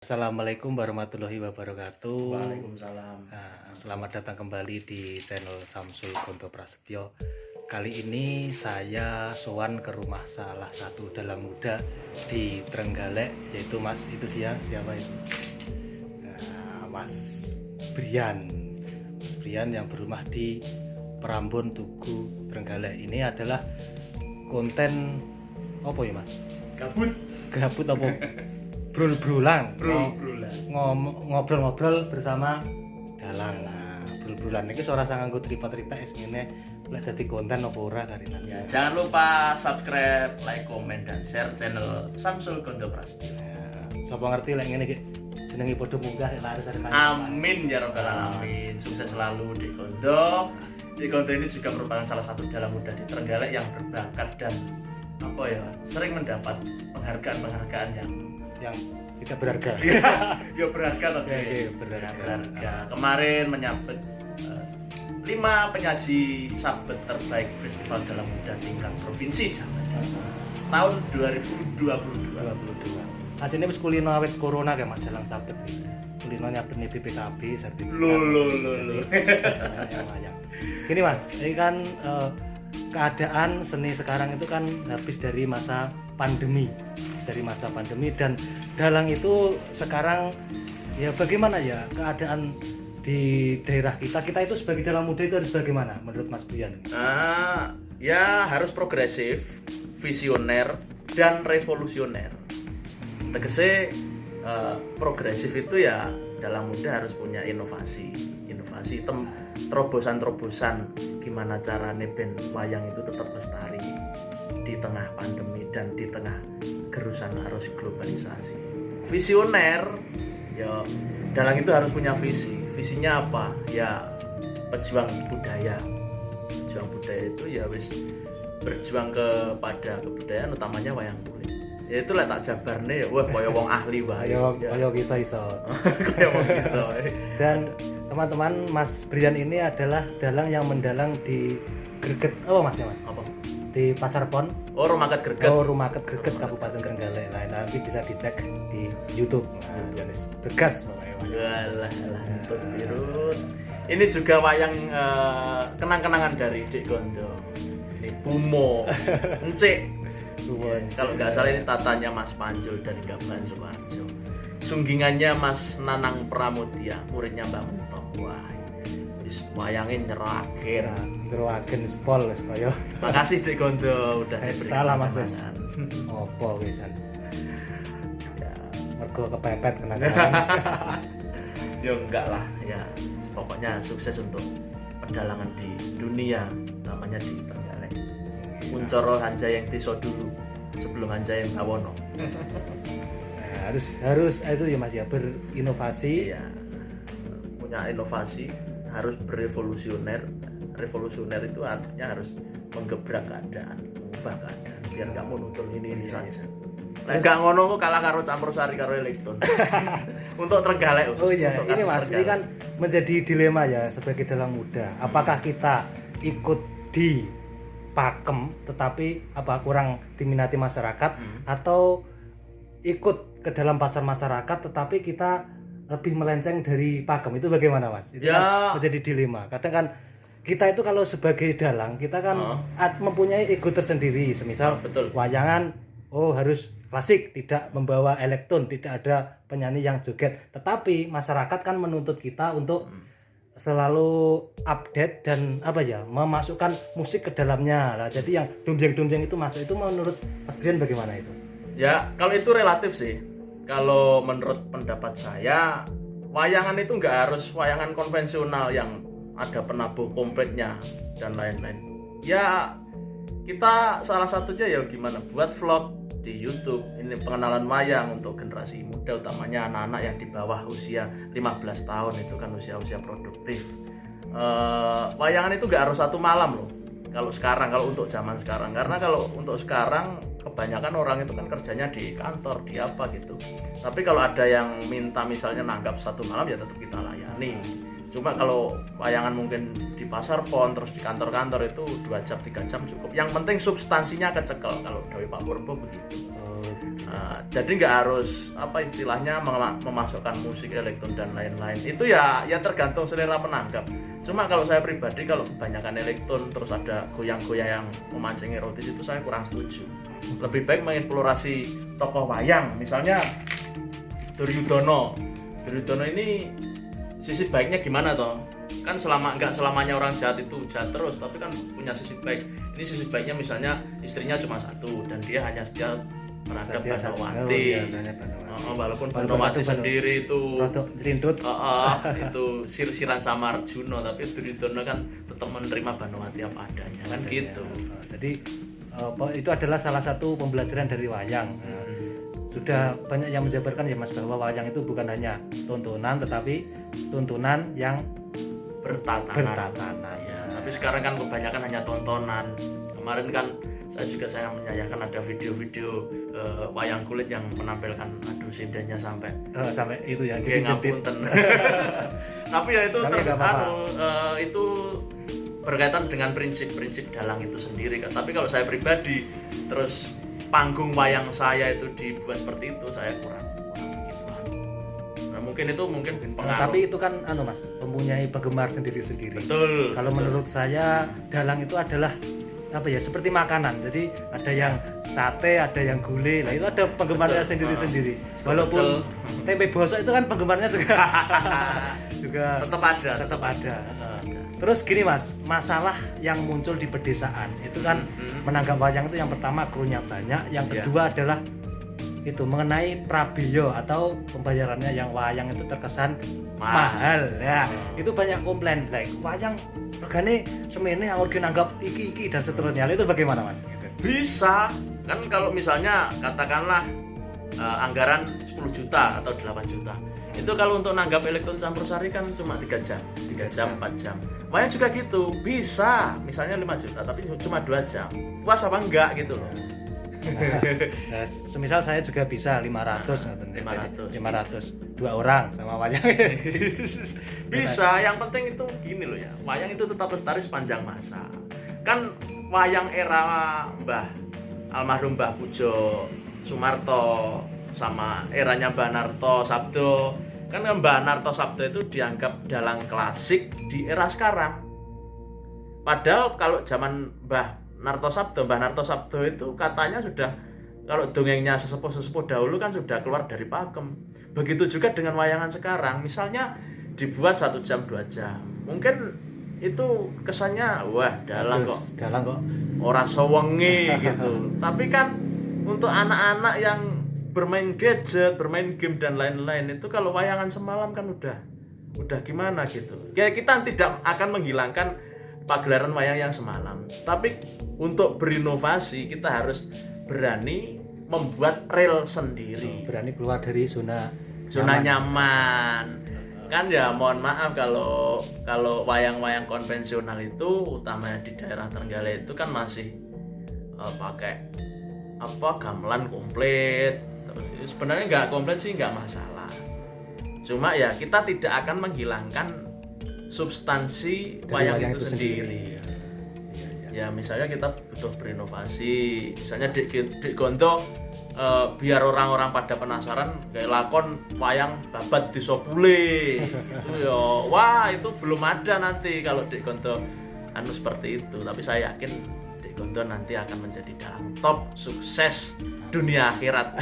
Assalamualaikum warahmatullahi wabarakatuh. Waalaikumsalam. Nah, selamat datang kembali di channel Samsul Gonto Prasetyo. Kali ini saya sowan ke rumah salah satu dalang muda di Trenggalek, yaitu Mas, itu dia, siapa itu? Nah, Mas Brian. Mas Brian yang berumah di Prambon Tugu Trenggalek. Ini adalah konten apa ya, Mas? Gabut apa? Brul-brulan, ngobrol-ngobrol bersama dalang. Nah, brul-brulan iki ora sang nganggo tripod-tripod ngene lek dadi konten apa ora karinan. Ya, jangan lupa subscribe, like, komen, dan share channel Samsul Gonto Prasetyo. Sapa ngerti lek ngene iki jenenge padha munggah laris ada. Amin ya rabbal alamin. Sukses selalu di Gonto. Di Gonto ini juga merupakan salah satu dalang muda di Trenggalek yang berbakat dan sering mendapat penghargaan yang tidak berharga. Ya berharga tapi berharga. Kemarin menyabet 5 penyaji sabet terbaik Festival Dalang Muda tingkat provinsi Jawa Timur tahun 2022. Asine wis kulino awet corona kayak Mas dalang sabet iki. Kulino nyabetne BPKB sertifikat. Lo. Gini Mas, ini kan keadaan seni sekarang itu kan habis dari masa pandemi. Dan dalang itu sekarang ya bagaimana ya keadaan di daerah kita itu sebagai dalang muda itu harus bagaimana menurut Mas Brian? Ya harus progresif, visioner, dan revolusioner. Tegese progresif itu ya dalang muda harus punya inovasi terobosan gimana caranya ben wayang itu tetap lestari di tengah pandemi dan di tengah gerusan arus globalisasi. Visioner, ya dalang itu harus punya visinya apa? Ya pejuang budaya itu ya wis berjuang kepada kebudayaan utamanya wayang kulit. Ya itu lah tak jabarne ya wah kaya wong ahli wae. Kaya iso-iso. Kaya wong iso. Dan teman-teman, Mas Brian ini adalah dalang yang mendalang di Greget apa Mas ya Mas? Apa? Di Pasar Pon. Oh, Rumaket Greget. Rumaket Greget Kabupaten Trenggalek. Nah, nanti bisa dicek di YouTube. Nah, jenis begas pokoknya. Walah, untuk birut. Ini juga wayang kenang-kenangan dari Dik Gonto. Ini Bumo, Encik. Kalau nggak salah ini tatanya Mas Panjul dari Gaban Sumarjo. Sunggingannya Mas Nanang Pramudia, muridnya Mbak Mentong. Wah, wis wayangin nyeragen spol wis kaya. Makasih Dik Gonto udah diberi salah Mas wis. Opo wisan. Ya, mergo kepepet kenangan. Ya enggak lah, ya pokoknya sukses untuk pedalangan di dunia, namanya di Trenggalek. Kuncoro Hanjayeng Desa dulu sebelum Hanjayeng Bawono. Harus itu ya Mas ya, berinovasi. Iya, punya inovasi, harus berevolusioner. Revolusioner itu artinya harus menggebrak keadaan, mengubah keadaan biar nggak monoton ini saja. Nggak ngono kok kalah karo campur sari karo elektron. Untuk Trenggalek. Oh iya, ini Mas, ini kan menjadi dilema ya sebagai dalang muda. Apakah kita ikut di pakem tetapi kurang diminati masyarakat atau ikut ke dalam pasar masyarakat tetapi kita lebih melenceng dari pakem, itu bagaimana Mas? Itu kan menjadi dilema. Kadang kan kita itu kalau sebagai dalang kita kan mempunyai ego tersendiri, semisal wayangan harus klasik, tidak membawa elektron, tidak ada penyanyi yang joget, tetapi masyarakat kan menuntut kita untuk selalu update dan memasukkan musik ke dalamnya lah. Jadi yang domjeng itu masuk, itu menurut Mas Brian bagaimana itu? Ya kalau itu relatif sih. Kalau menurut pendapat saya, wayangan itu nggak harus wayangan konvensional yang ada penabuh kompletnya dan lain-lain. Ya kita salah satunya ya gimana buat vlog di YouTube, ini pengenalan wayang untuk generasi muda, utamanya anak-anak yang di bawah usia 15 tahun, itu kan usia-usia produktif. Wayangan itu nggak harus satu malam loh. Kalau untuk zaman sekarang, karena kalau untuk sekarang kebanyakan orang itu kan kerjanya di kantor, di apa gitu. Tapi kalau ada yang minta misalnya nanggap satu malam ya tetap kita layani. Cuma kalau wayangan mungkin di Pasar Pon terus di kantor-kantor itu 2 jam 3 jam cukup. Yang penting substansinya kecekel, kalau dari Pak Purbo begitu. Jadi nggak harus apa istilahnya memasukkan musik elektron dan lain-lain. Itu ya tergantung selera penanggap. Cuma kalau saya pribadi kalau kebanyakan elektron terus ada goyang-goyang yang memancing erotis itu saya kurang setuju. Lebih baik mengeksplorasi tokoh wayang, misalnya Duryudono. Duryudono ini sisi baiknya gimana toh? Kan nggak selamanya orang jahat itu jahat terus, tapi kan punya sisi baik. Ini sisi baiknya misalnya istrinya cuma satu dan dia hanya setia terhadap Banowati. Walaupun Banowati sendiri itu cerindut, itu sir-siran sama Arjuna, tapi Duryudono kan tetap menerima Banowati apa adanya kan gitu. Jadi itu adalah salah satu pembelajaran dari wayang. Sudah banyak yang menjabarkan ya Mas bahwa wayang itu bukan hanya tontonan tetapi tuntunan yang bertatanan. Ya, tapi sekarang kan kebanyakan hanya tontonan. Kemarin kan saya menyayangkan ada video-video wayang kulit yang menampilkan adu sindennya sampai itu ya ngapunten. Tapi ya itu itu berkaitan dengan prinsip-prinsip dalang itu sendiri kan. Tapi kalau saya pribadi terus panggung wayang saya itu dibuat seperti itu, saya kurang begitu. Nah, mungkin pengaruh. Tapi itu kan Mas, mempunyai penggemar sendiri-sendiri. Betul. Kalau menurut saya dalang itu adalah seperti makanan. Jadi ada yang sate, ada yang gulai. Nah, itu ada penggemarnya sendiri-sendiri. Walaupun tempe bosok itu kan penggemarnya juga tetap ada. Terus gini Mas, masalah yang muncul di pedesaan itu kan menanggap wayang itu yang pertama krunya banyak, yang kedua adalah itu mengenai prabeyo atau pembayarannya yang wayang itu terkesan mahal. Ya, itu banyak komplain like wayang regane semene amarga nanggap iki dan seterusnya. Itu bagaimana Mas? Bisa kan kalau misalnya katakanlah anggaran 10 juta atau 8 juta. Itu kalau untuk nanggap elektron campur sari kan cuma 3 jam, 4 jam. Wayang juga gitu, bisa misalnya 5 juta tapi cuma 2 jam. Puas apa enggak gitu loh. Nah, semisal saya juga bisa 500 2 orang sama wayang. Bisa, yang penting itu gini loh ya. Wayang itu tetap lestari sepanjang masa. Kan wayang era almarhum Mbah Pujo Sumarto sama eranya Mbah Narto Sabdo. Kan Mbah Narto Sabdo itu dianggap dalang klasik di era sekarang. Padahal kalau zaman Mbah Narto Sabdo itu katanya sudah, kalau dongengnya sesepuh dahulu kan sudah keluar dari pakem. Begitu juga dengan wayangan sekarang, misalnya dibuat 1 jam 2 jam, mungkin itu kesannya wah dalang kok ora sewengi gitu. Tapi kan untuk anak-anak yang bermain gadget, bermain game dan lain-lain itu kalau wayangan semalam kan udah gimana gitu. Kayak kita tidak akan menghilangkan pagelaran wayang yang semalam. Tapi untuk berinovasi kita harus berani membuat rel sendiri. Berani keluar dari zona nyaman. Kan ya mohon maaf kalau wayang-wayang konvensional itu utamanya di daerah Trenggalek itu kan masih pakai gamelan komplit. Terus sebenarnya nggak komplit sih nggak masalah. Cuma ya kita tidak akan menghilangkan substansi wayang itu sendiri. Ya misalnya kita butuh berinovasi, misalnya di Gondo biar orang-orang pada penasaran kayak lakon wayang babat di Sopule itu ya, wah itu belum ada nanti kalau di Gondo seperti itu. Tapi saya yakin di Gondo nanti akan menjadi dalang top sukses dunia akhirat.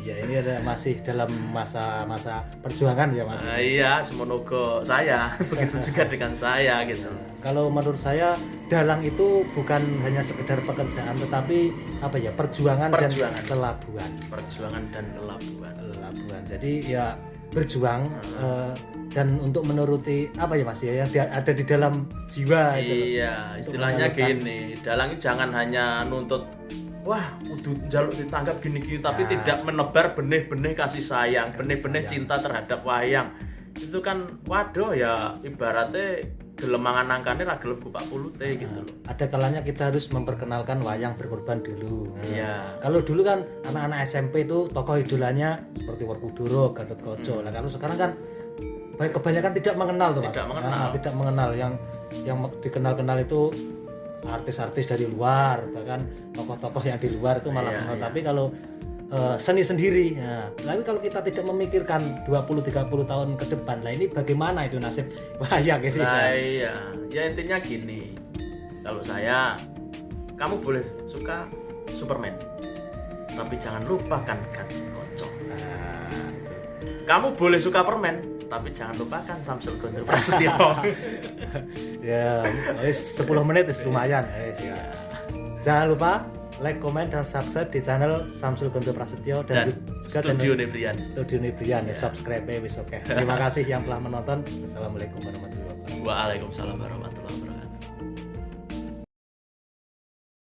Ya ini masih dalam masa perjuangan ya Mas. Iya, semoga saya begitu juga dengan saya gitu. Kalau menurut saya dalang itu bukan hanya sekedar pekerjaan tetapi perjuangan dan kelabuhan. Perjuangan dan kelabuhan. Jadi ya berjuang dan untuk menuruti Mas yang ada di dalam jiwa. Iya, istilahnya gini, dalang jangan hanya nuntut wah, udah jaluk ditangkap gini-gini tapi tidak menebar benih-benih kasih sayang, benih-benih cinta terhadap wayang. Itu kan waduh ya ibaratnya gelemangan angkane ra gelem buka pulute gitu loh. Ada kalanya kita harus memperkenalkan wayang berkorban dulu. Iya. Kalau dulu kan anak-anak SMP itu tokoh idolanya seperti Werkudara, Gatotkaca. Nah, kalau sekarang kan kebanyakan tidak mengenal tuh Mas. Tidak mengenal. Tidak mengenal yang dikenal-kenal itu artis-artis dari luar, bahkan tokoh-tokoh yang di luar itu malah Iya, iya. tapi kalau seni sendiri. Nah, tapi kalau kita tidak memikirkan 20-30 tahun ke depan, lah ini bagaimana itu nasib wayang ini? Nah iya, ya intinya gini. Kalau saya, kamu boleh suka Superman, tapi jangan lupakan Gatot Kaca. Nah, itu. Kamu boleh suka permen, tapi jangan lupakan Samsul Gondro Prasetyo. Ya, wis 10 menit wis lumayan. Wis, ya. Jangan lupa like, komen, dan subscribe di channel Samsul Gondro Prasetyo Dan juga Studio channel Nebrian. Studio Nebrian. Ya, subscribe wis oke. Terima kasih yang telah menonton. Assalamualaikum warahmatullahi wabarakatuh. Waalaikumsalam warahmatullahi wabarakatuh.